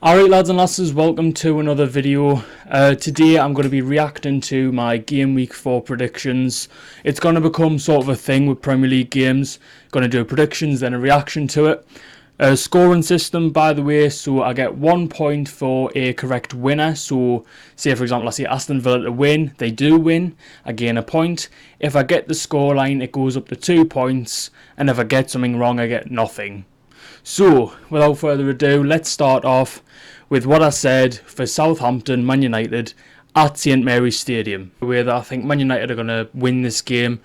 Alright lads and lasses, welcome to another video. Today I'm going to be reacting to my Game Week 4 predictions. It's going to become sort of a thing with Premier League games. Going to do predictions, then a reaction to it. Scoring system, by the way, so I get 1 point for a correct winner. So say for example I say Aston Villa to win, they do win, I gain a point. If I get the scoreline, it goes up to 2 points, and if I get something wrong, I get nothing. So, without further ado, let's start off with what I said for Southampton, Man United at St Mary's Stadium. Where I think Man United are going to win this game,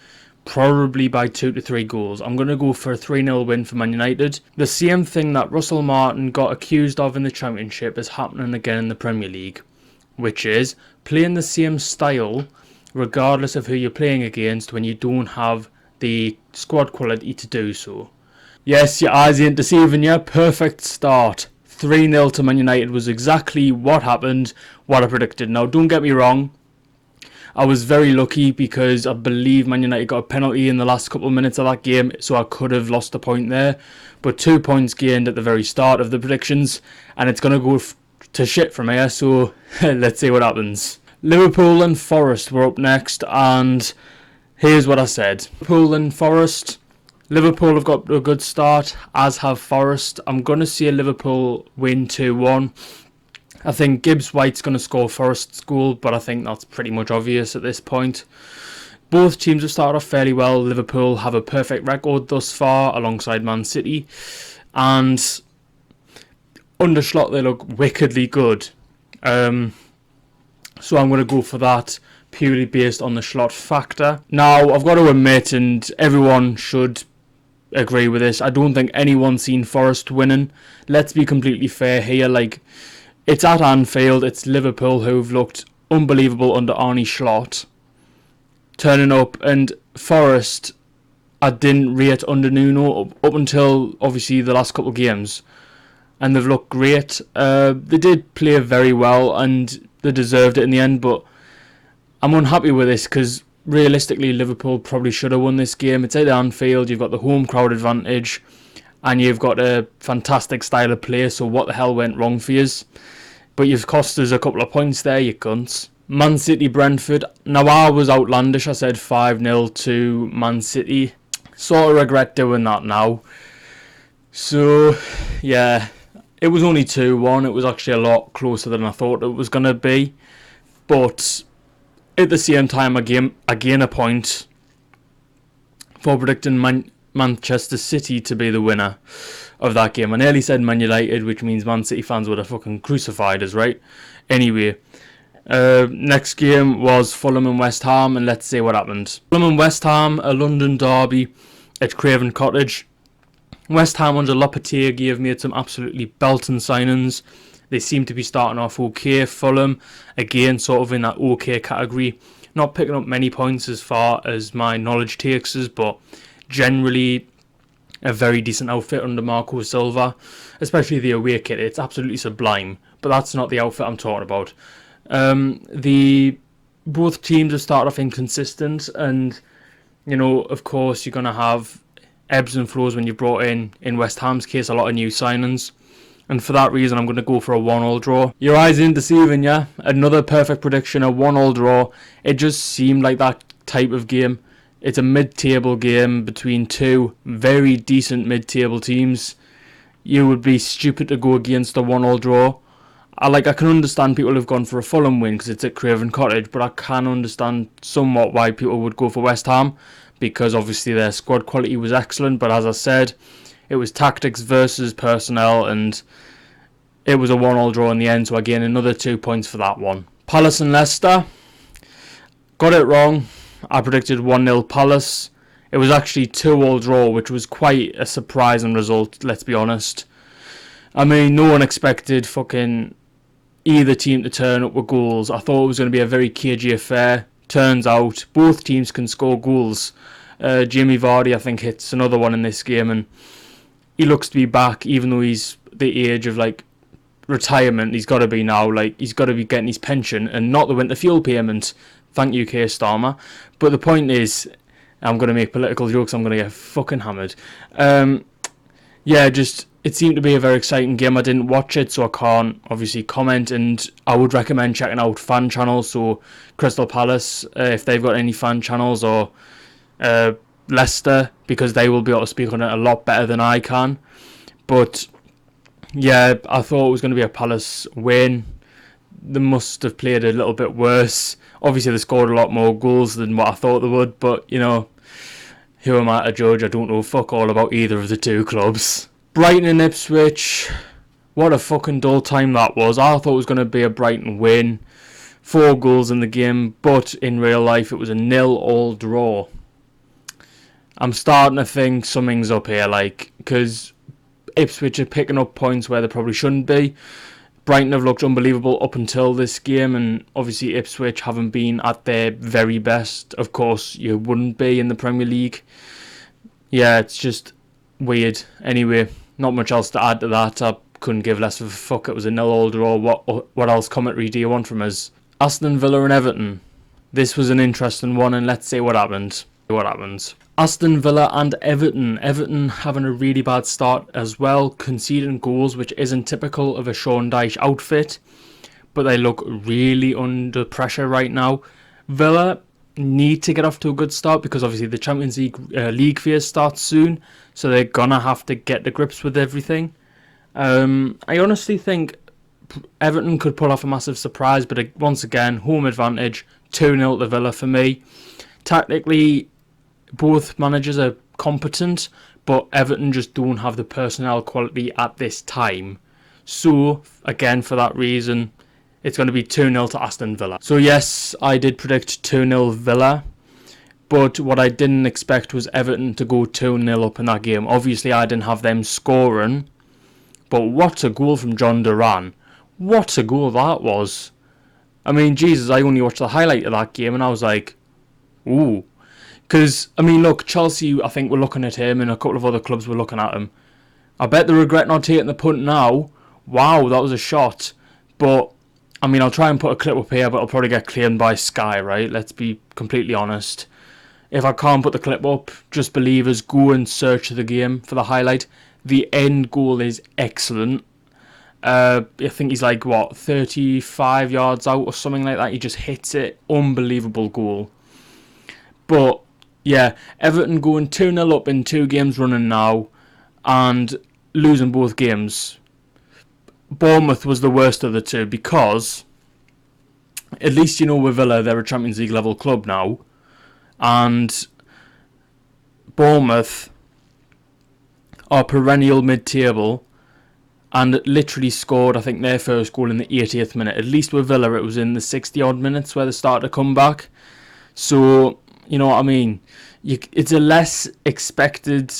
probably by 2 to 3 goals. I'm going to go for a 3-0 win for Man United. The same thing that Russell Martin got accused of in the Championship is happening again in the Premier League, which is playing the same style regardless of who you're playing against when you don't have the squad quality to do so. Yes, your eyes ain't deceiving you. Perfect start. 3-0 to Man United was exactly what happened, what I predicted. Now, don't get me wrong. I was very lucky because I believe Man United got a penalty in the last couple of minutes of that game, so I could have lost a point there. But 2 points gained at the very start of the predictions, and it's going to go to shit from here, so let's see what happens. Liverpool and Forest were up next, and here's what I said. Liverpool and Forest. Liverpool have got a good start, as have Forest. I'm going to see a Liverpool win 2-1. I think Gibbs White's going to score Forest's goal, but I think that's pretty much obvious at this point. Both teams have started off fairly well. Liverpool have a perfect record thus far alongside Man City. And under Slot, they look wickedly good. So I'm going to go for that, purely based on the Slot factor. Now, I've got to admit, and everyone should agree with this, I don't think anyone's seen Forest winning. Let's be completely fair here. Like, it's at Anfield, it's Liverpool who've looked unbelievable under Arne Slot turning up, and Forest I didn't rate under Nuno up until obviously the last couple of games, and they've looked great. They did play very well and they deserved it in the end, but I'm unhappy with this because realistically Liverpool probably should have won this game. It's at Anfield, you've got the home crowd advantage, and you've got a fantastic style of play, so what the hell went wrong for you? But you've cost us a couple of points there, you cunts. Man City Brentford. Now, I was outlandish, I said 5-0 to Man City. Sort of regret doing that now. So, yeah, it was only 2-1. It was actually a lot closer than I thought it was going to be. But at the same time, I gain a point for predicting Manchester City to be the winner of that game. I nearly said Man United, which means Man City fans would have fucking crucified us, right? Anyway, next game was Fulham and West Ham, and let's see what happened. Fulham and West Ham, a London derby at Craven Cottage. West Ham under Lopetegui have made some absolutely belting signings. They seem to be starting off okay. Fulham, again, sort of in that okay category. Not picking up many points as far as my knowledge takes us, but generally a very decent outfit under Marco Silva. Especially the away kit, it's absolutely sublime. But that's not the outfit I'm talking about. Both teams have started off inconsistent, and, you know, of course, you're going to have ebbs and flows when you brought in West Ham's case, a lot of new signings. And for that reason, I'm going to go for a 1-1 draw. Your eyes ain't deceiving ya. Another perfect prediction, a 1-1 draw. It just seemed like that type of game. It's a mid-table game between two very decent mid-table teams. You would be stupid to go against a 1-1 draw. I can understand people have gone for a Fulham win because it's at Craven Cottage, but I can understand somewhat why people would go for West Ham, because obviously their squad quality was excellent. But as I said, it was tactics versus personnel, and it was a 1-1 draw in the end, so again, another 2 points for that one. Palace and Leicester. Got it wrong. I predicted 1-0 Palace. It was actually 2-2 draw, which was quite a surprising result, let's be honest. I mean, no one expected fucking either team to turn up with goals. I thought it was going to be a very cagey affair. Turns out, both teams can score goals. Jamie Vardy, I think, hits another one in this game, and he looks to be back, even though he's the age of, like, retirement. He's got to be now. Like, he's got to be getting his pension and not the winter fuel payment. Thank you, Keir Starmer. But the point is, I'm going to make political jokes. I'm going to get fucking hammered. Yeah, just it seemed to be a very exciting game. I didn't watch it, so I can't obviously comment, and I would recommend checking out fan channels, so Crystal Palace, if they've got any fan channels, or Leicester, because they will be able to speak on it a lot better than I can. But yeah, I thought it was going to be a Palace win. They must have played a little bit worse. Obviously, they scored a lot more goals than what I thought they would, but, you know, who am I to judge? I don't know fuck all about either of the two clubs. Brighton and Ipswich, what a fucking dull time that was. I thought it was going to be a Brighton win. 4 goals in the game, but in real life it was a 0-0 draw. I'm starting to think something's up here, because Ipswich are picking up points where they probably shouldn't be. Brighton have looked unbelievable up until this game, and obviously Ipswich haven't been at their very best. Of course, you wouldn't be in the Premier League. Yeah, it's just weird. Anyway, not much else to add to that. I couldn't give less of a fuck. It was a 0-0 draw. What else commentary do you want from us? Aston Villa and Everton. This was an interesting one, and let's see what happened. Aston Villa and Everton. Everton having a really bad start as well, conceding goals, which isn't typical of a Sean Dyche outfit, but they look really under pressure right now. Villa need to get off to a good start because obviously the Champions League phase starts soon, so they're gonna have to get to grips with everything. I honestly think Everton could pull off a massive surprise, but once again, home advantage, 2-0 to Villa for me. Tactically, both managers are competent, but Everton just don't have the personnel quality at this time. So, again, for that reason, it's going to be 2-0 to Aston Villa. So yes, I did predict 2-0 Villa, but what I didn't expect was Everton to go 2-0 up in that game. Obviously, I didn't have them scoring, but what a goal from John Duran. What a goal that was. I mean, Jesus, I only watched the highlight of that game and I was like, ooh. Because, I mean, look, Chelsea, I think, were looking at him and a couple of other clubs were looking at him. I bet they regret not taking the punt now. Wow, that was a shot. But, I mean, I'll try and put a clip up here, but I'll probably get claimed by Sky, right? Let's be completely honest. If I can't put the clip up, just believers, go and search the game for the highlight. The end goal is excellent. I think he's 35 yards out or something like that. He just hits it. Unbelievable goal. But, yeah, Everton going 2-0 up in 2 games running now and losing both games. Bournemouth was the worst of the two because, at least you know with Villa, they're a Champions League level club now. And Bournemouth are perennial mid-table and literally scored, I think, their first goal in the 80th minute. At least with Villa, it was in the 60-odd minutes where they started to come back. So, you know what I mean? It's a less expected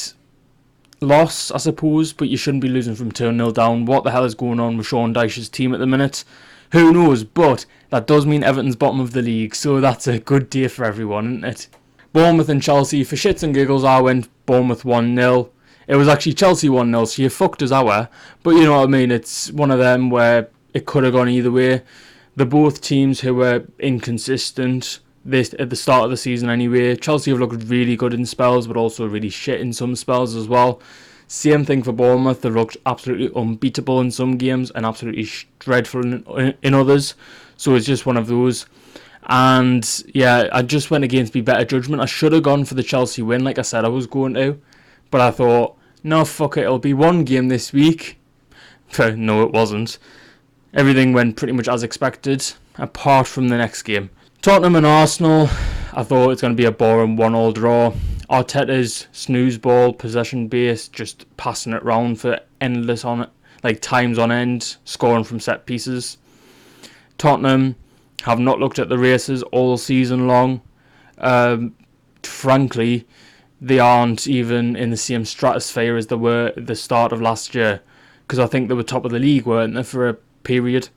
loss, I suppose, but you shouldn't be losing from 2-0 down. What the hell is going on with Sean Dyche's team at the minute? Who knows? But that does mean Everton's bottom of the league, so that's a good day for everyone, isn't it? Bournemouth and Chelsea, for shits and giggles, I went Bournemouth 1-0. It was actually Chelsea 1-0, so you fucked us our. But you know what I mean? It's one of them where it could have gone either way. They're both teams who were inconsistent at the start of the season anyway. Chelsea have looked really good in spells, but also really shit in some spells as well. Same thing for Bournemouth. They looked absolutely unbeatable in some games and absolutely dreadful in others. So it's just one of those. And yeah, I just went against my better judgment. I should have gone for the Chelsea win, like I said I was going to. But I thought, no, fuck it, it'll be one game this week. No, it wasn't. Everything went pretty much as expected, apart from the next game. Tottenham and Arsenal, I thought it's going to be a boring 1-1 draw. Arteta's snooze ball, possession base, just passing it round for endless on it, times on end, scoring from set pieces. Tottenham have not looked at the races all season long. Frankly, they aren't even in the same stratosphere as they were at the start of last year, because I think they were top of the league, weren't they, for a period,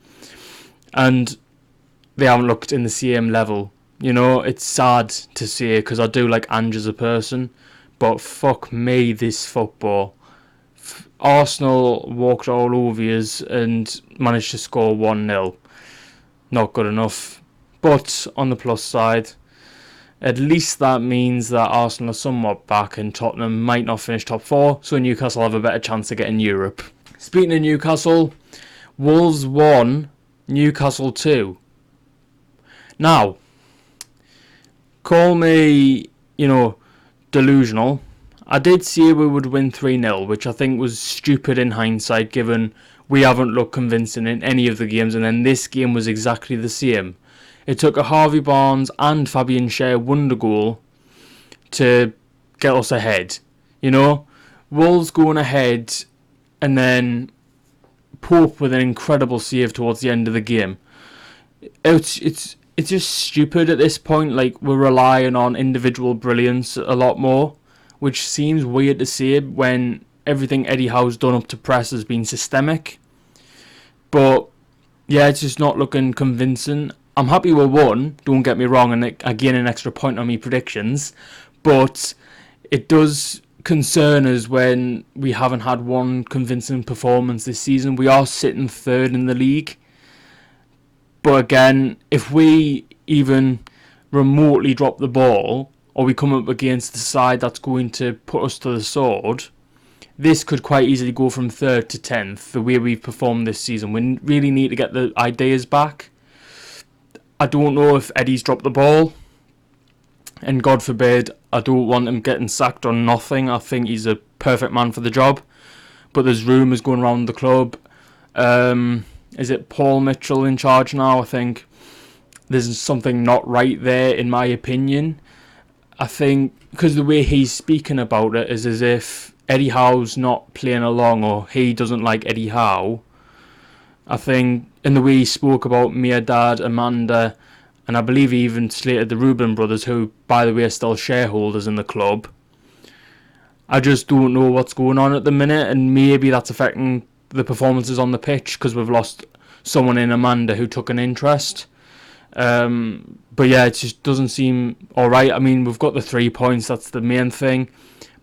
and they haven't looked in the same level. You know, it's sad to say, because I do like Ange as a person, but fuck me, this football. Arsenal walked all over us and managed to score 1-0. Not good enough. But on the plus side, At least that means that Arsenal are somewhat back and Tottenham might not finish top 4, so Newcastle have a better chance of getting Europe. Speaking of Newcastle, Wolves 1, Newcastle 2. Now, call me, delusional. I did say we would win 3-0, which I think was stupid in hindsight, given we haven't looked convincing in any of the games, and then this game was exactly the same. It took a Harvey Barnes and Fabian Schär wonder goal to get us ahead. Wolves going ahead, and then Pope with an incredible save towards the end of the game. It's just stupid at this point. Like, we're relying on individual brilliance a lot more, which seems weird to say when everything Eddie Howe's done up to press has been systemic. But yeah, it's just not looking convincing. I'm happy we won, don't get me wrong, and I gain an extra point on me predictions, but it does concern us when we haven't had one convincing performance this season. We are sitting third in the league, but again, if we even remotely drop the ball, or we come up against the side that's going to put us to the sword, this could quite easily go from 3rd to 10th, the way we've performed this season. We really need to get the ideas back. I don't know if Eddie's dropped the ball, and God forbid, I don't want him getting sacked or nothing. I think he's a perfect man for the job, but there's rumours going around the club. Is it Paul Mitchell in charge now? I think there's something not right there, in my opinion. I think because the way he's speaking about it is as if Eddie Howe's not playing along, or he doesn't like Eddie Howe. I think in the way he spoke about Mia, Dad, Amanda, and I believe he even slated the Reuben brothers, who, by the way, are still shareholders in the club. I just don't know what's going on at the minute, and maybe that's affecting the performances on the pitch because we've lost someone in Amanda who took an interest. But yeah, it just doesn't seem alright. I mean, we've got the 3 points, that's the main thing,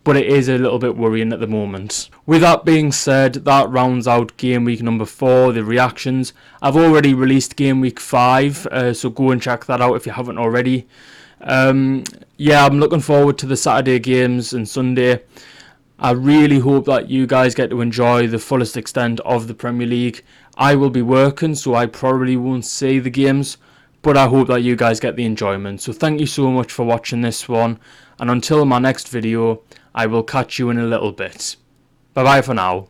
but it is a little bit worrying at the moment. With that being said, that rounds out game week number 4, the reactions. I've already released game week 5, so go and check that out if you haven't already. Yeah, I'm looking forward to the Saturday games and Sunday. I really hope that you guys get to enjoy the fullest extent of the Premier League. I will be working, so I probably won't see the games, but I hope that you guys get the enjoyment. So thank you so much for watching this one, and until my next video, I will catch you in a little bit. Bye bye for now.